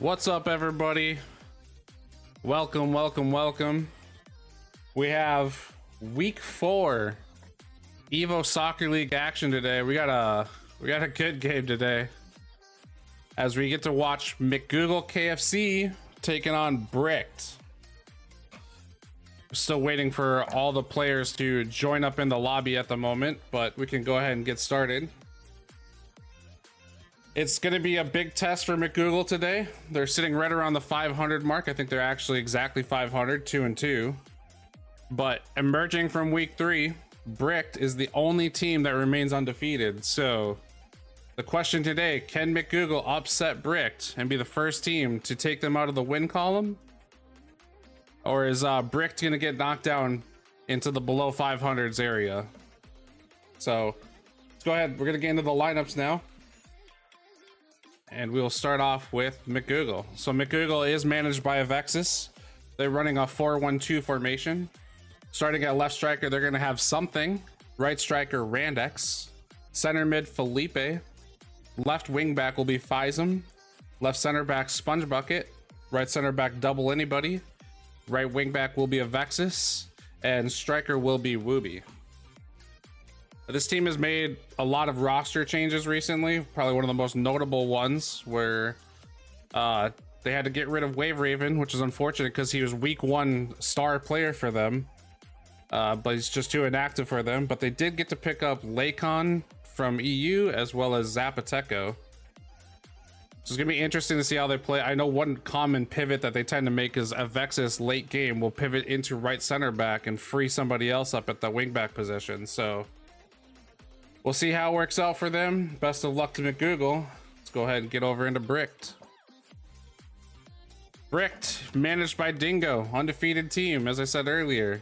What's up, everybody? Welcome. We have week 4 Evo Soccer League action today. We got a good game today as we get to watch McGoogle KFC taking on Bircked. We're still waiting for all the players to join up in the lobby at the moment, but we can go ahead and get started. It's going to be a big test for McGoogle today. They're sitting right around the 500 mark. I think they're actually exactly 500, 2-2. But emerging from week 3, Bircked is the only team that remains undefeated. So the question today, can McGoogle upset Bircked and be the first team to take them out of the win column? Or is Bircked going to get knocked down into the below 500s area? So let's go ahead. We're going to get into the lineups now. And we'll start off with McGoogle. So McGoogle is managed by Avexis. They're running a 4-1-2 formation. Starting at left striker, they're going to have something. Right striker, Randex. Center mid, Felipe. Left wing back will be Fizem. Left center back, Sponge Bucket. Right center back, Double Anybody. Right wing back will be Avexis. And striker will be Wooby. This team has made a lot of roster changes recently. Probably one of the most notable ones where they had to get rid of Wave Raven, which is unfortunate because he was week 1 star player for them. But he's just too inactive for them. But they did get to pick up Lakon from EU as well as Zapoteco. So it's going to be interesting to see how they play. I know one common pivot that they tend to make is Avexis late game will pivot into right center back and free somebody else up at the wing back position. So we'll see how it works out for them. Best of luck to McGoogle. Let's go ahead and get over into Bircked. Bircked, managed by Dingo, undefeated team, as I said earlier.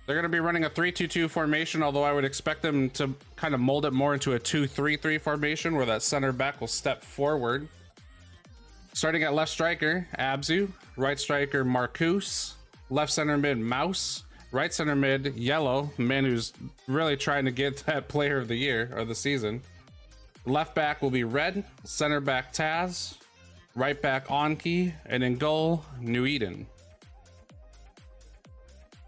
They're going to be running a 3-2-2 formation, although I would expect them to kind of mold it more into a 2-3-3 formation where that center back will step forward. Starting at left striker, Abzu. Right striker, Marcus. Left center mid, Mouse. Right center mid, Yellow, man who's really trying to get that player of the year or the season. Left back will be Red, center back Taz, right back Anki, and in goal, New Eden.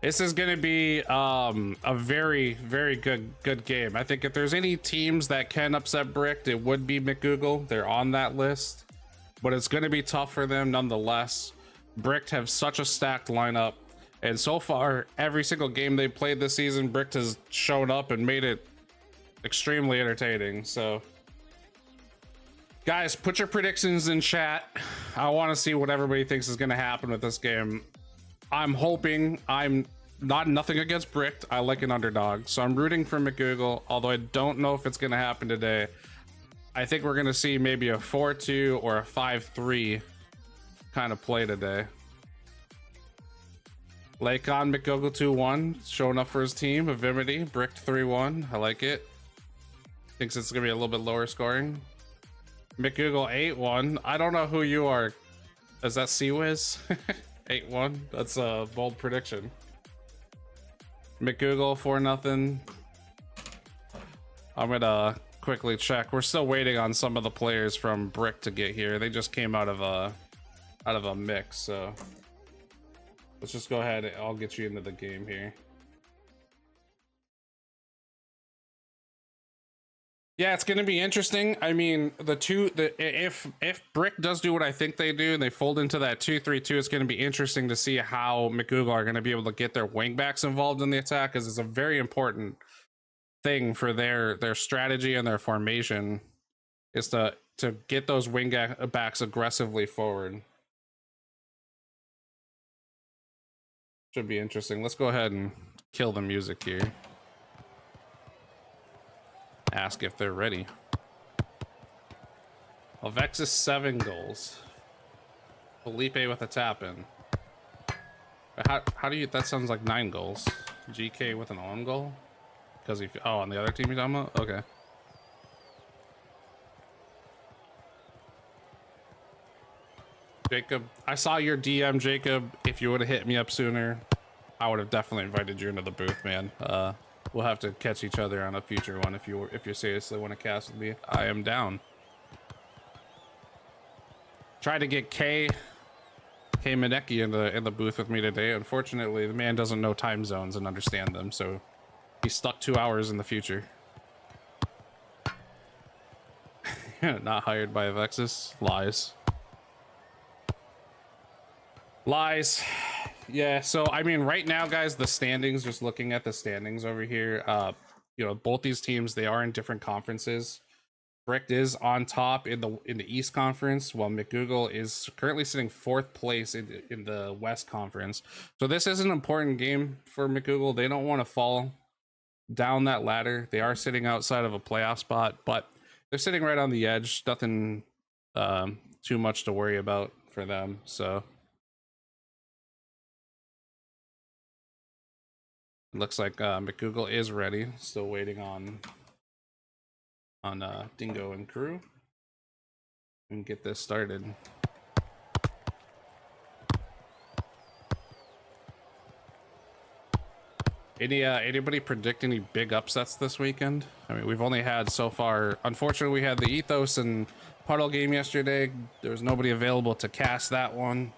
This is going to be a very good game. I think if there's any teams that can upset Bircked, it would be McGoogle. They're on that list, but it's going to be tough for them nonetheless. Bircked have such a stacked lineup. And so far, every single game they played this season, Bircked has shown up and made it extremely entertaining. So, guys, put your predictions in chat. I want to see what everybody thinks is going to happen with this game. I'm hoping. I'm nothing against Bircked. I like an underdog. So I'm rooting for McGoogle, although I don't know if it's going to happen today. I think we're going to see maybe a 4-2 or a 5-3 kind of play today. Lakon, McGoogle 2-1, showing up for his team. Avimity, Bircked 3-1. I like it. Thinks it's gonna be a little bit lower scoring. McGoogle 8-1. I don't know who you are. Is that Seawiz? 8-1. That's a bold prediction. McGoogle 4-0. I'm gonna quickly check. We're still waiting on some of the players from Bircked to get here. They just came out of a mix, so let's just go ahead. I'll get you into the game here. Yeah, it's going to be interesting. I mean, if Bircked does do what I think they do and they fold into that 2-3-2, it's going to be interesting to see how McGoogle are going to be able to get their wingbacks involved in the attack, because it's a very important thing for their strategy and their formation is to get those wingbacks aggressively forward. Should be interesting. Let's go ahead and kill the music here. Ask if they're ready. Avexis 7 goals. Felipe with a tap in. How do you? That sounds like 9 goals. GK with an own goal. Because he. Oh, on the other team you're talking about? Okay. Jacob, I saw your DM, Jacob. If you would have hit me up sooner, I would have definitely invited you into the booth, man. We'll have to catch each other on a future one if you seriously want to cast with me. I am down. Tried to get K Manecki in the booth with me today. Unfortunately, the man doesn't know time zones and understand them, so he's stuck 2 hours in the future. Not hired by Avexis. Lies. Lies. Yeah, so I mean, right now, guys, the standings, just looking at the standings over here, you know, both these teams, they are in different conferences. Bircked is on top in the East Conference, while McGoogle is currently sitting 4th place in the West Conference. So this is an important game for McGoogle. They don't want to fall down that ladder. They are sitting outside of a playoff spot, but they're sitting right on the edge. Nothing too much to worry about for them. So it looks like McGoogle is ready. Still waiting on Dingo and crew. And get this started. Anybody predict any big upsets this weekend? I mean, we've only had so far. Unfortunately, we had the Ethos and Puddle game yesterday. There was nobody available to cast that one.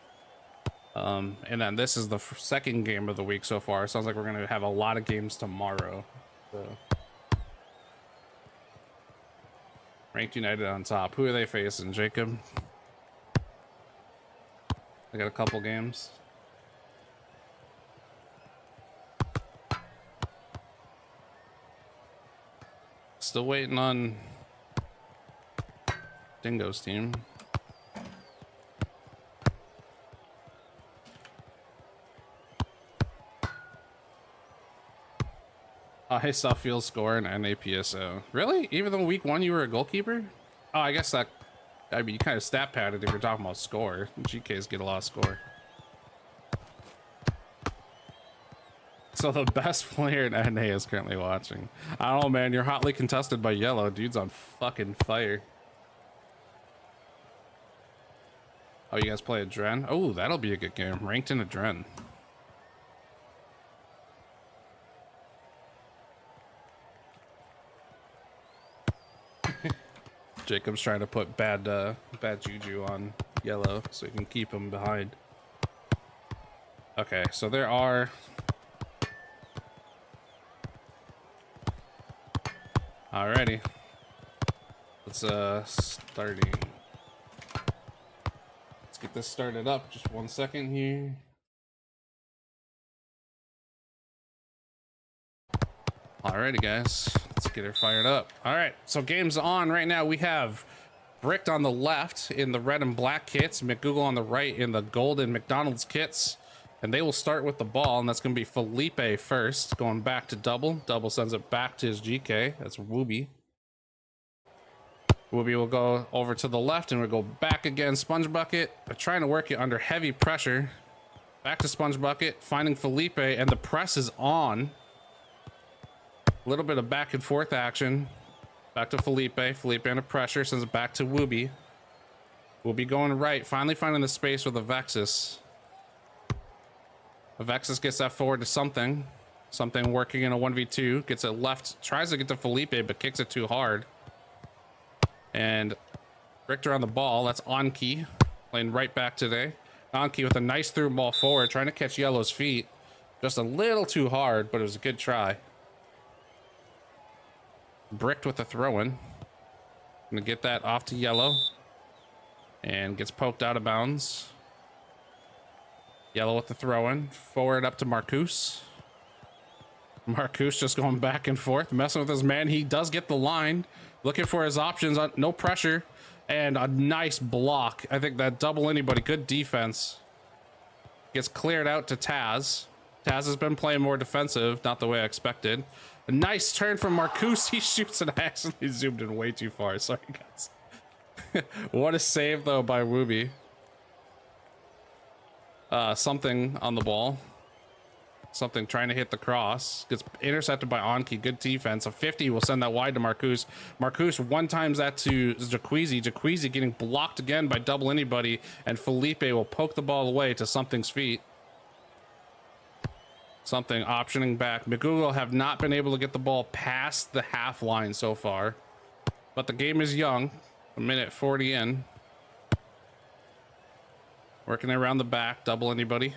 And then this is the second game of the week so far. Sounds like we're gonna have a lot of games tomorrow. So. Ranked United on top. Who are they facing, Jacob? I got a couple games. Still waiting on Dingo's team. I saw field score and NAPSO. Really? Even though week 1 you were a goalkeeper? Oh, I guess that, I mean, you kind of stat padded if you're talking about score. GKs get a lot of score. So the best player in NA is currently watching. I don't know, man. You're hotly contested by Yellow. Dude's on fucking fire. Oh, you guys play a Dren? Oh, that'll be a good game. Ranked in a Dren. Jacob's trying to put bad juju on Yellow so he can keep him behind. Okay, so there are... Alrighty. Let's starting. Let's get this started up. Just 1 second here. Alrighty, guys. Let's get her fired up. Alright, so game's on right now. We have Bircked on the left in the red and black kits, McGoogle on the right in the golden McDonald's kits. And they will start with the ball, and that's going to be Felipe first, going back to Double. Double sends it back to his GK. That's Wooby. Wooby will go over to the left, and we'll go back again. Sponge Bucket. They're trying to work it under heavy pressure. Back to Sponge Bucket, finding Felipe, and the press is on. A little bit of back and forth action. Back to Felipe. Felipe under pressure, sends it back to Wooby. Wooby going right, finally finding the space with Avexis. Avexis gets that forward to Something. Something working in a 1v2. Gets it left. Tries to get to Felipe, but kicks it too hard. And Richter on the ball. That's Anki. Playing right back today. Anki with a nice through ball forward. Trying to catch Yellow's feet. Just a little too hard, but it was a good try. Bircked with the throw-in. Gonna get that off to Yellow. And gets poked out of bounds. Yellow with the throw-in. Forward up to Marcus. Marcus just going back and forth, messing with his man. He does get the line. Looking for his options. No pressure. And a nice block. I think that double anybody. Good defense. Gets cleared out to Taz. Taz has been playing more defensive. Not the way I expected. A nice turn from Marcus. He shoots and I accidentally zoomed in way too far. Sorry, guys. What a save, though, by Wooby. Something on the ball. Something trying to hit the cross. Gets intercepted by Anki. Good defense. A 50 will send that wide to Marcus. Marcus one times that to Jacqueezy. Jacqueezy getting blocked again by double anybody. And Felipe will poke the ball away to Something's feet. Something optioning back. McGoogle have not been able to get the ball past the half line so far. But the game is young. A minute 40 in. Working around the back, double anybody.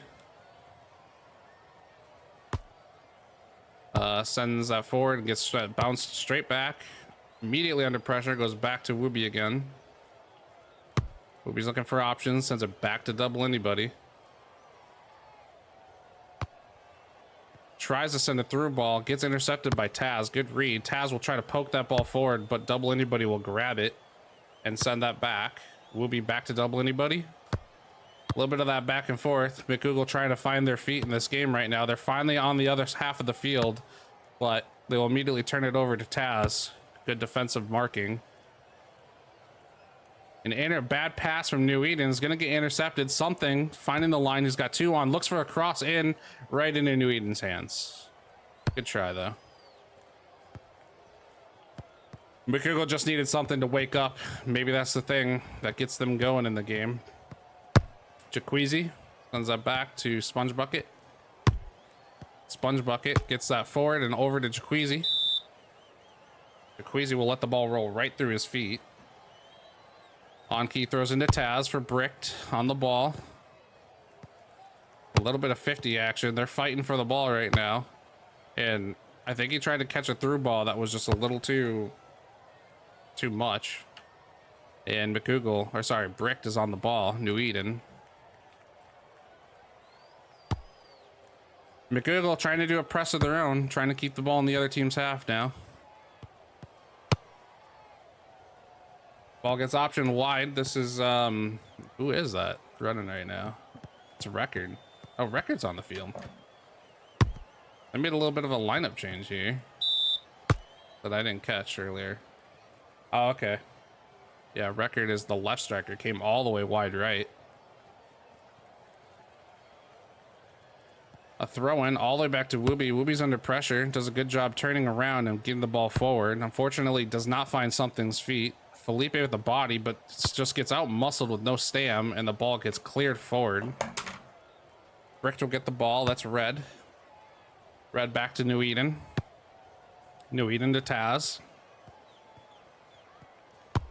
Sends that forward and gets bounced straight back. Immediately under pressure, goes back to Wooby again. Wooby's looking for options, sends it back to double anybody. Tries to send a through ball, gets intercepted by Taz. Good read. Taz will try to poke that ball forward, but double anybody will grab it and send that back. Wooby back to double anybody. A little bit of that back and forth. McGoogle trying to find their feet in this game right now. They're finally on the other half of the field, but they will immediately turn it over to Taz. Good defensive marking. An bad pass from New Eden is going to get intercepted. Something finding the line. He's got 2 on. Looks for a cross in right into New Eden's hands. Good try though. McGoogle just needed something to wake up. Maybe that's the thing that gets them going in the game. Jacuzzi sends that back to Sponge Bucket. Sponge Bucket gets that forward and over to Jacuzzi. Jacuzzi will let the ball roll right through his feet. On key throws into Taz for Bircked on the ball. A little bit of 50 action. They're fighting for the ball right now. And I think he tried to catch a through ball that was just a little too much. And McGoogle, or sorry, Bircked is on the ball. New Eden. McGoogle trying to do a press of their own, trying to keep the ball in the other team's half now. Ball gets option wide. This is who is that running right now? It's Record. Oh, Record's on the field. I made a little bit of a lineup change here that I didn't catch earlier. Oh, okay. Yeah, Record is the left striker. Came all the way wide right. A throw in all the way back to Wooby. Wooby's under pressure. Does a good job turning around and getting the ball forward. Unfortunately, does not find something's feet. Felipe with the body, but just gets out muscled with no stam, and the ball gets cleared forward. Bircked will get the ball. That's Red. Red back to New Eden. New Eden to Taz.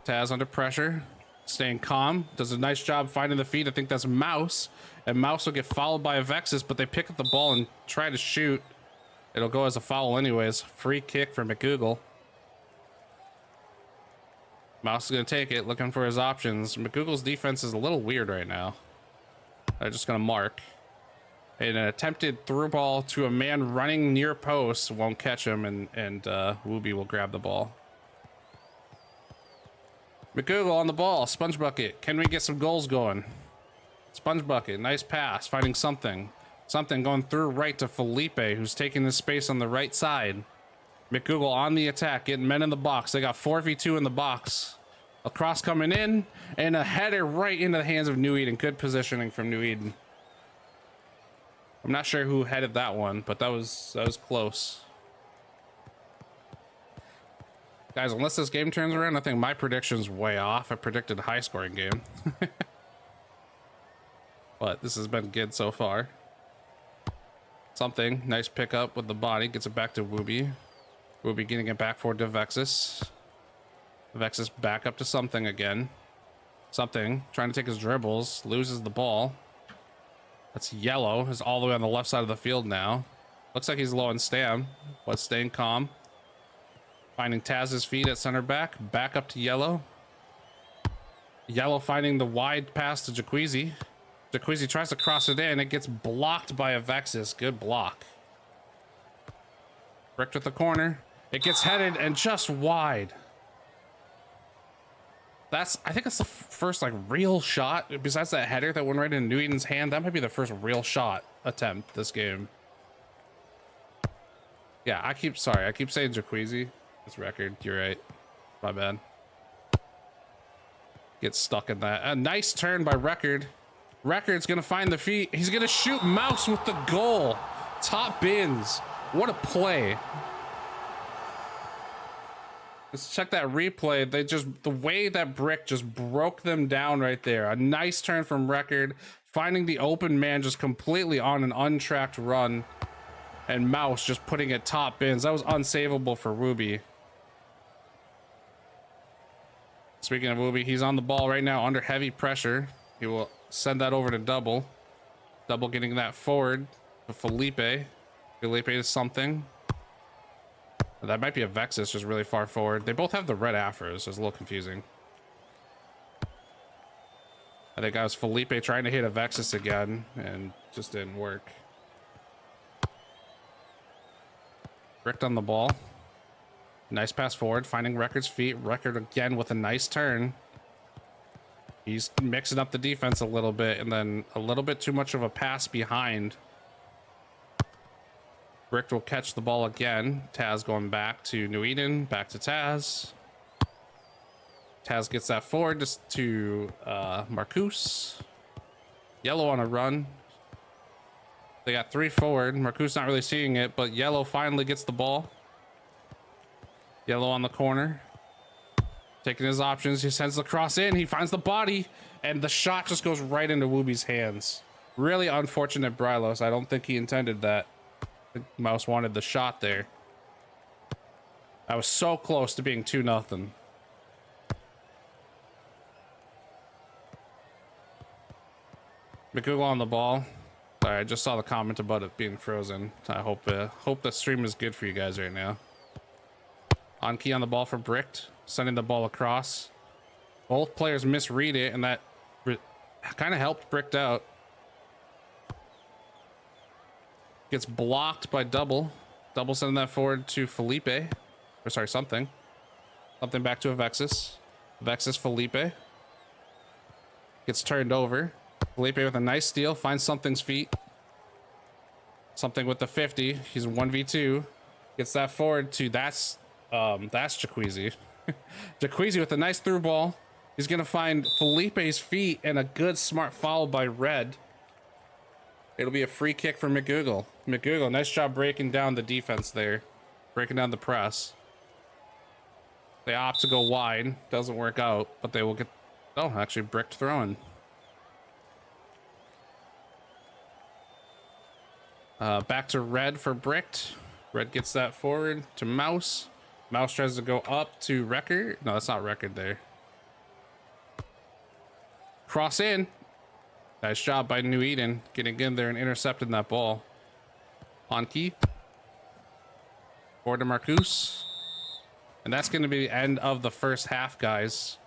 Taz under pressure. Staying calm. Does a nice job finding the feet. I think that's Mouse. And Mouse will get fouled by a Vexus, but they pick up the ball and try to shoot. It'll go as a foul anyways. Free kick for McGoogle. Mouse is going to take it, looking for his options. McGoogle's defense is a little weird right now. They're just going to mark. And an attempted through ball to a man running near post won't catch him, and Wooby will grab the ball. McGoogle on the ball. Sponge Bucket. Can we get some goals going? Sponge Bucket. Nice pass. Finding something. Something going through right to Felipe, who's taking the space on the right side. McGoogle on the attack, getting men in the box. They got 4v2 in the box. A cross coming in, and a header right into the hands of New Eden. Good positioning from New Eden. I'm not sure who headed that one, but that was close. Guys, unless this game turns around, I think my prediction's way off. I predicted a high-scoring game. But this has been good so far. Something. Nice pickup with the body. Gets it back to Wooby. Wooby getting it back forward to Vexus. Vexus back up to Something again. Something. Trying to take his dribbles. Loses the ball. That's Yellow. Is all the way on the left side of the field now. Looks like he's low on stam, but staying calm. Finding Taz's feet at center back. Back up to Yellow. Yellow finding the wide pass to Jacuzzi. Jacuzzi tries to cross it in. It gets blocked by a Vexus. Good block. Bircked with the corner. It gets headed and just wide. I think it's the first like real shot besides that header that went right in New Eden's hand. That might be the first real shot attempt this game. Yeah, I keep saying Jacuzzi. This Record, you're right. My bad. Gets stuck in that. A nice turn by Record. Record's gonna find the feet. He's gonna shoot Mouse with the goal. Top bins. What a play. Let's check that replay. The way that Brick just broke them down right there. A nice turn from Record, finding the open man just completely on an untracked run, and Mouse just putting it top bins. That was unsavable for Wooby. Speaking of Wooby, he's on the ball right now under heavy pressure. He will send that over to Double. Double getting that forward to Felipe. Felipe is something. That might be a Vexus just really far forward. They both have the red afros, so it's a little confusing. I think I was Felipe trying to hit a Vexus again and just didn't work. Bircked on the ball. Nice pass forward, finding Record's feet. Record again with a nice turn. He's mixing up the defense a little bit, and then a little bit too much of a pass behind. Bircked will catch the ball again. Taz going back to New Eden, back to Taz. Taz gets that forward just to Marcus. Yellow on a run. They got 3 forward. Marcus not really seeing it, but Yellow finally gets the ball. Yellow on the corner. Taking his options. He sends the cross in. He finds the body, and the shot just goes right into Wooby's hands. Really unfortunate, Brylos. I don't think he intended that. I think Mouse wanted the shot there. I was so close to being 2-0. McGoogle on the ball. Sorry, I just saw the comment about it being frozen. I hope the stream is good for you guys right now. On key on the ball for Bircked, sending the ball across. Both players misread it, and that kind of helped Bircked out. Gets blocked by Double. Double sending that forward to Felipe. Or sorry, something. Something back to a Vexus. Vexus Felipe. Gets turned over. Felipe with a nice steal, finds Something's feet. Something with the 50. He's 1v2. Gets that forward to that's Jacuzzi. Jacuzzi with a nice through ball. He's gonna find Felipe's feet and a good smart foul by Red. It'll be a free kick for McGoogle. McGoogle, nice job breaking down the defense there. Breaking down the press. They opt to go wide. Doesn't work out, but they will get... Oh, actually, Bircked throwing. Back to Red for Bircked. Red gets that forward to Mouse. Mouse tries to go up to Record. No, that's not Record there. Cross in. Nice job by New Eden getting in there and intercepting that ball. On key. Forward to Marcus. And that's going to be the end of the first half, guys.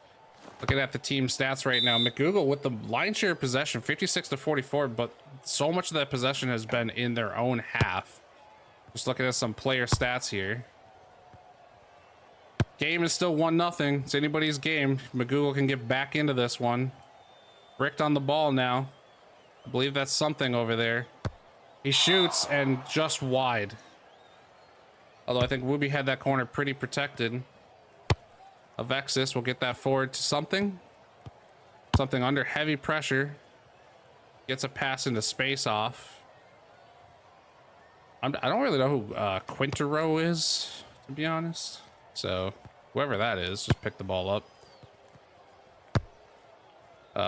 Looking at the team stats right now, McGoogle with the line share possession, 56-44, but so much of that possession has been in their own half. Just looking at some player stats here. Game is still 1-0. It's anybody's game. McGoogle can get back into this one. Bircked on the ball now. I believe that's something over there. He shoots and just wide. Although I think Wooby had that corner pretty protected. Avexis will get that forward to something. Something under heavy pressure. Gets a pass into space off. I don't really know who Quintero is, to be honest. So whoever that is, just pick the ball up.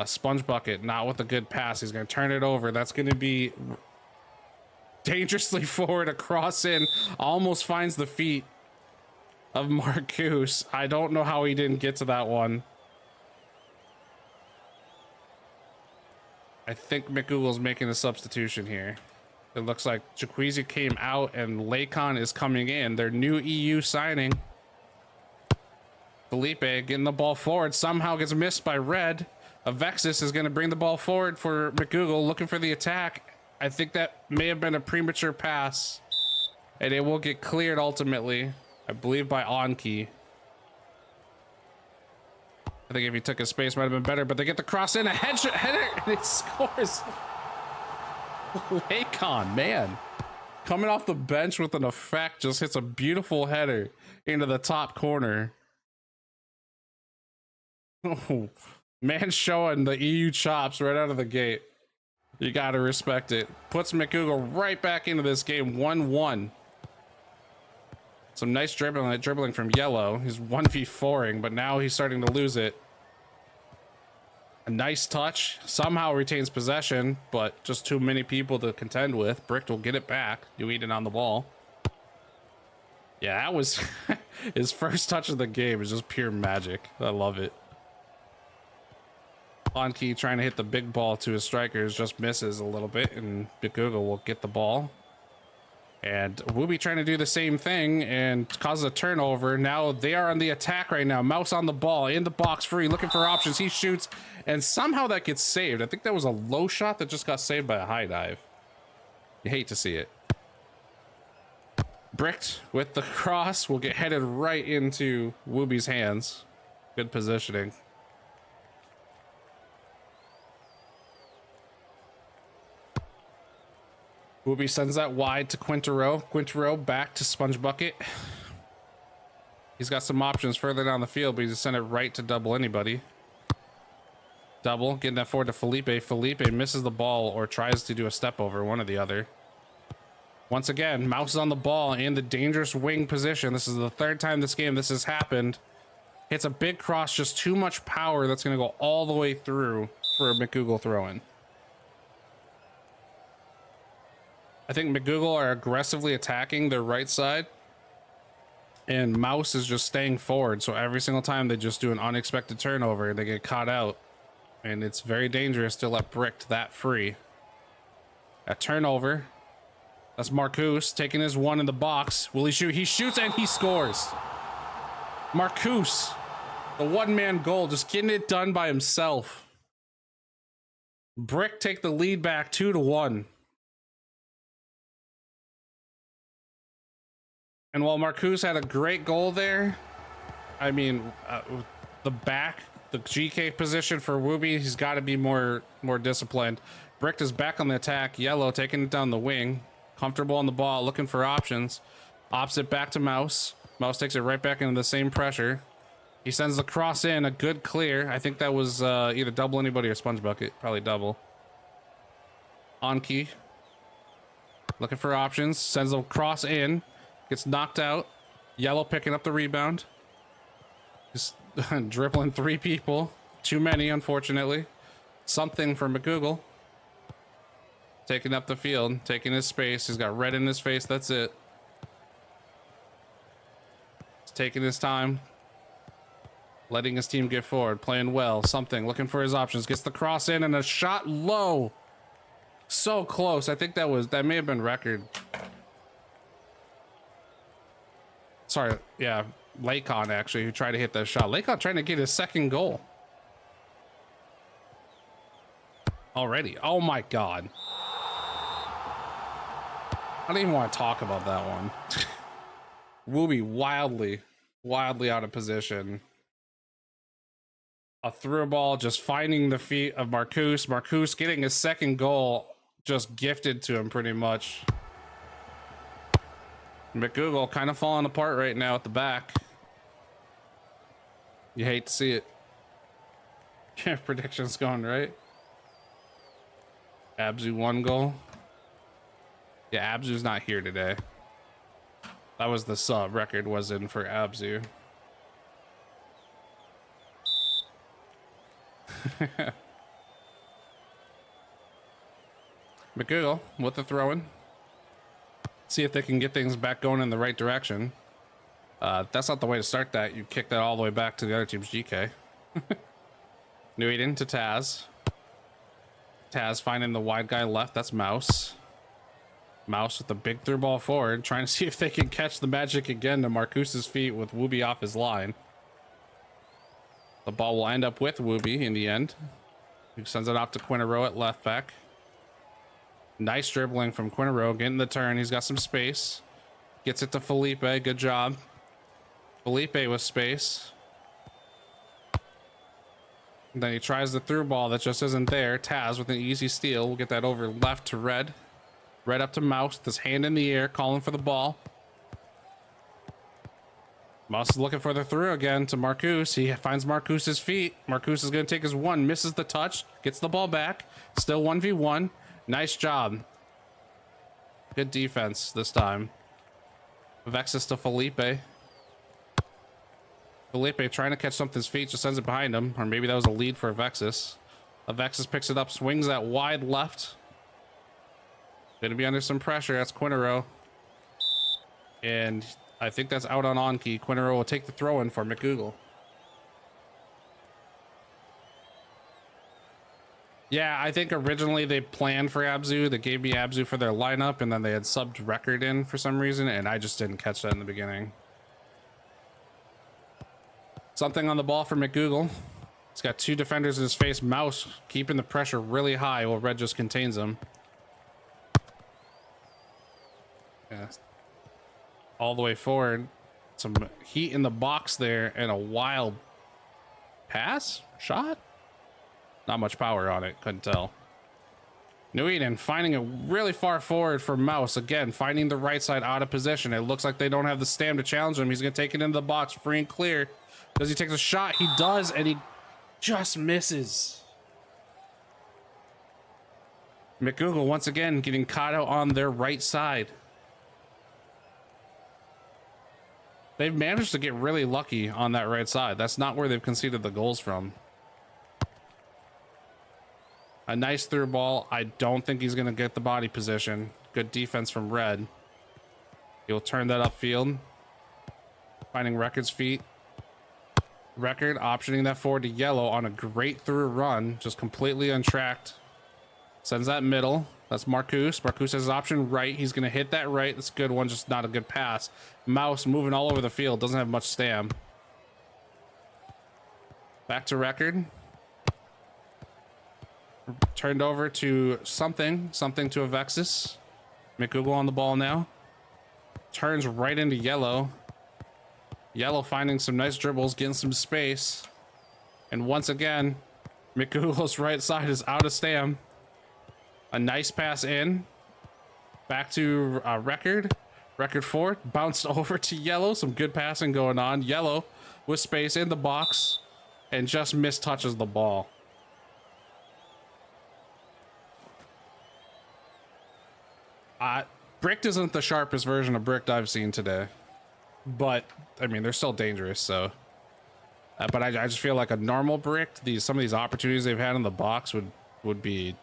Sponge Bucket, not with a good pass. He's going to turn it over. That's going to be dangerously forward, a cross in. Almost finds the feet of Marcus. I don't know how he didn't get to that one. I think McGoogle's making a substitution here. It looks like Jacuzzi came out and Lakon is coming in. Their new EU signing. Felipe getting the ball forward. Somehow gets missed by Red. Avexis is going to bring the ball forward for McGoogle, looking for the attack. I think that may have been a premature pass. And it will get cleared ultimately. I believe by Onki. I think if he took his space might have been better, but they get the cross in, a header, and it scores. Lakon, man. Coming off the bench with an effect, just hits a beautiful header into the top corner. Oh, man showing the EU chops right out of the gate. You got to respect it. Puts McGoogle right back into this game, 1-1. Some nice dribbling from Yellow. He's 1v4ing, but now he's starting to lose it. A nice touch. Somehow retains possession, but just too many people to contend with. Bircked will get it back. New Eden on the ball. Yeah, that was his first touch of the game. Is just pure magic. I love it. On key trying to hit the big ball to his strikers, just misses a little bit, and McGoogle will get the ball. And Wooby trying to do the same thing and causes a turnover. Now they are on the attack right now. Mouse on the ball, in the box, free, looking for options. He shoots, and somehow that gets saved. I think that was a low shot that just got saved by a high dive. You hate to see it. Bircked with the cross will get headed right into Wooby's hands. Good positioning. Wooby sends that wide to Quintero. Quintero back to Sponge Bucket. He's got some options further down the field, but he's sent it right to double anybody. Double, getting that forward to Felipe. Felipe misses the ball or tries to do a step over, one or the other. Once again, Mouse is on the ball in the dangerous wing position. This is the third time this game this has happened. Hits a big cross, just too much power. That's going to go all the way through for a McGoogle throw-in. I think McGoogle are aggressively attacking their right side, and Mouse is just staying forward. So every single time they just do an unexpected turnover, they get caught out, and it's very dangerous to let Bircked that free. A turnover. That's Marcus taking his one in the box. Will he shoot? He shoots and he scores. Marcus, the one-man goal, just getting it done by himself. Bircked take the lead back 2-1. And while Marcus had a great goal there, I mean, the GK position for Wooby, he's got to be more disciplined. Bircked is back on the attack. Yellow taking it down the wing. Comfortable on the ball, looking for options. Opposite back to Mouse. Mouse takes it right back into the same pressure. He sends the cross in, a good clear. I think that was either double anybody or Sponge Bucket. Probably double. On key. Looking for options. Sends the cross in. Gets knocked out. Yellow picking up the rebound. Just dribbling three people. Too many, unfortunately. Something for McGoogle. Taking up the field, taking his space. He's got red in his face. That's it. He's taking his time. Letting his team get forward. Playing well. Something. Looking for his options. Gets the cross in and a shot low. So close. I think that may have been record. Sorry. Yeah. Lakon actually, who tried to hit that shot. Lakon trying to get his second goal. Already. Oh my God. I don't even want to talk about that one. Wooby wildly out of position. A through ball, just finding the feet of Marcus. Marcus getting his second goal, just gifted to him pretty much. McGoogle kind of falling apart right now at the back. You hate to see it. Predictions going right. Abzu one goal. Yeah, Abzu's not here today. That was the sub. Record was in for Abzu. McGoogle with the throw-in. See if they can get things back going in the right direction. That's not the way to start that. You kick that all the way back to the other team's GK. New Eden to Taz. Taz finding the wide guy left. That's Mouse. Mouse with the big through ball forward, trying to see if they can catch the magic again to Marcus's feet with Wooby off his line. The ball will end up with Wooby in the end. He sends it off to Quintero at left back. Nice dribbling from Quintero, getting the turn. He's got some space. Gets it to Felipe. Good job. Felipe with space. And then he tries the through ball that just isn't there. Taz with an easy steal. We'll get that over left to Red. Red up to Mouse with his hand in the air, calling for the ball. Mouse is looking for the through again to Marcus. He finds Marcus's feet. Marcus is going to take his one, misses the touch, gets the ball back. Still 1v1. Nice job. Good defense this time. Vexus to Felipe. Felipe trying to catch something's feet, just sends it behind him. Or maybe that was a lead for Vexus. Vexus picks it up, swings that wide left. Gonna be under some pressure. That's Quintero. And I think that's out on Anki. Quintero will take the throw in for McGoogle. Yeah, I think originally they planned for Abzu. They gave me Abzu for their lineup, and then they had subbed Record in for some reason, and I just didn't catch that in the beginning. Something on the ball for McGoogle. He's got two defenders in his face. Mouse keeping the pressure really high while Red just contains him. Yeah. All the way forward. Some heat in the box there, and a wild pass? Shot? Not much power on it, couldn't tell. New Eden finding it really far forward for Mouse. Again, finding the right side out of position. It looks like they don't have the stamina to challenge him. He's going to take it into the box free and clear. Does he take the shot? He does, and he just misses. McGoogle once again getting caught out on their right side. They've managed to get really lucky on that right side. That's not where they've conceded the goals from. A nice through ball. I don't think he's going to get the body position. Good defense from Red. He'll turn that upfield. Finding Record's feet. Record optioning that forward to Yellow on a great through run. Just completely untracked. Sends that middle. That's Marcus. Marcus has his option right. He's going to hit that right. That's a good one. Just not a good pass. Mouse moving all over the field. Doesn't have much stam. Back to Record. Turned over to something to Avexis. McGoogle on the ball now. Turns right into Yellow. Yellow finding some nice dribbles, getting some space. And once again, McGoogle's right side is out of stam. A nice pass in. Back to Record. Record forward. Bounced over to Yellow. Some good passing going on. Yellow with space in the box. And just mistouches the ball. Bircked isn't the sharpest version of Bircked I've seen today, but I mean they're still dangerous. So, but I just feel like a normal Bircked, some of these opportunities they've had in the box would be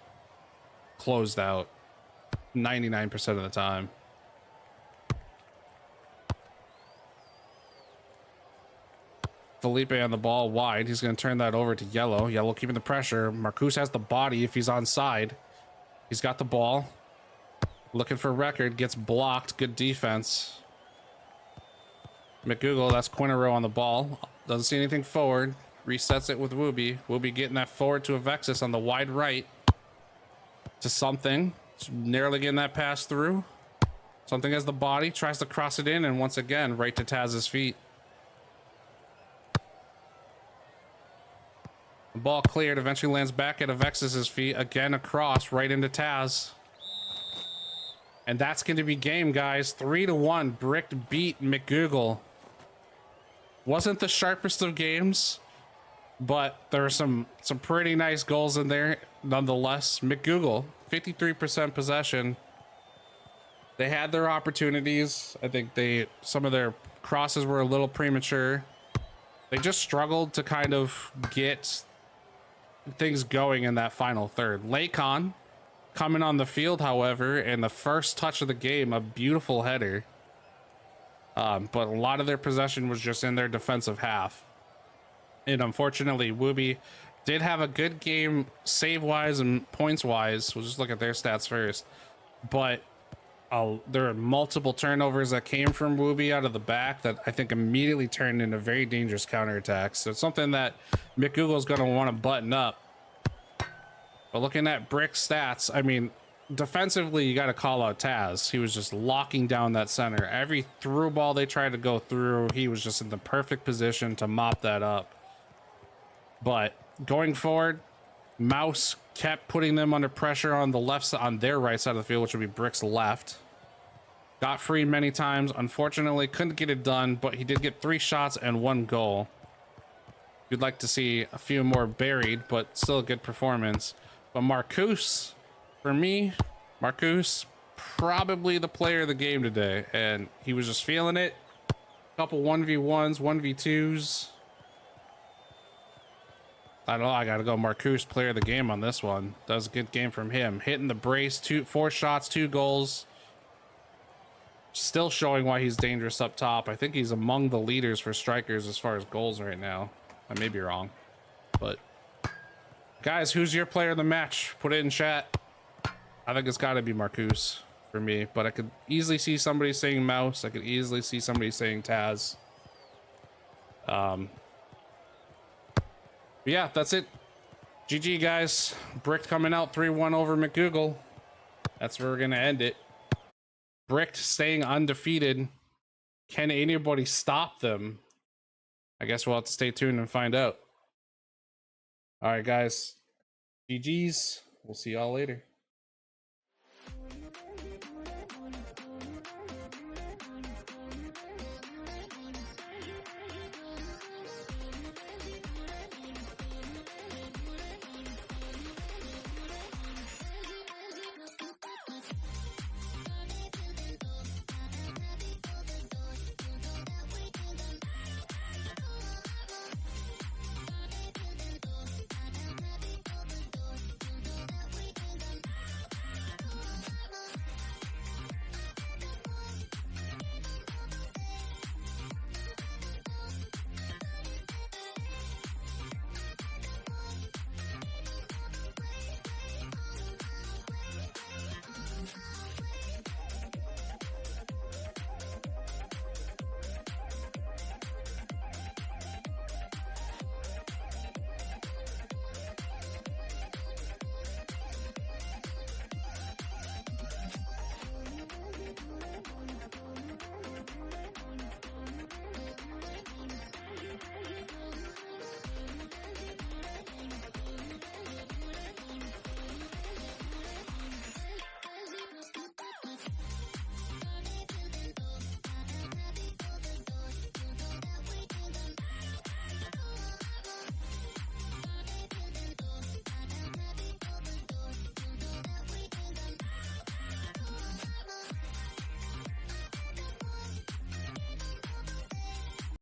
closed out 99% of the time. Felipe on the ball wide. He's going to turn that over to Yellow. Yellow keeping the pressure. Marcus has the body if he's on side. He's got the ball. Looking for Record, gets blocked. Good defense. McGoogle, that's Quintero on the ball. Doesn't see anything forward. Resets it with Wooby. Wooby getting that forward to Avexis on the wide right. To something. Just narrowly getting that pass through. Something has the body, tries to cross it in, and once again, right to Taz's feet. The ball cleared, eventually lands back at Avexis' feet. Again, across, right into Taz. And that's going to be game, guys. 3-1. Bircked beat McGoogle. Wasn't the sharpest of games, but there were some pretty nice goals in there nonetheless. McGoogle, 53% possession. They had their opportunities. I think some of their crosses were a little premature. They just struggled to kind of get things going in that final third. Lakon coming on the field, however, and the first touch of the game, a beautiful header. But a lot of their possession was just in their defensive half. And unfortunately, Wooby did have a good game save-wise and points-wise. We'll just look at their stats first. But there are multiple turnovers that came from Wooby out of the back that I think immediately turned into very dangerous counterattacks. So it's something that McGoogle's going to want to button up. But looking at Bircked's stats, I mean, defensively, you got to call out Taz. He was just locking down that center. Every through ball they tried to go through, he was just in the perfect position to mop that up. But going forward, Mouse kept putting them under pressure on the left side, on their right side of the field, which would be Bircked's left. Got free many times. Unfortunately, couldn't get it done, but he did get 3 shots and 1 goal. You'd like to see a few more buried, but still a good performance. But Marcus, for me, Marcus, probably the player of the game today. And he was just feeling it. A couple 1v1s, 1v2s. I don't know, I gotta go Marcus, player of the game on this one. That was a good game from him. Hitting the brace, 4 shots, 2 goals. Still showing why he's dangerous up top. I think he's among the leaders for strikers as far as goals right now. I may be wrong, but Guys, who's your player of the match? Put it in chat. I think it's got to be Marcus for me, but I could easily see somebody saying Mouse. I could easily see somebody saying Taz. Yeah, that's it. GG, guys. Bircked coming out 3-1 over McGoogle. That's where we're going to end it. Bircked staying undefeated. Can anybody stop them? I guess we'll have to stay tuned and find out. All right, guys. GG's. We'll see y'all later.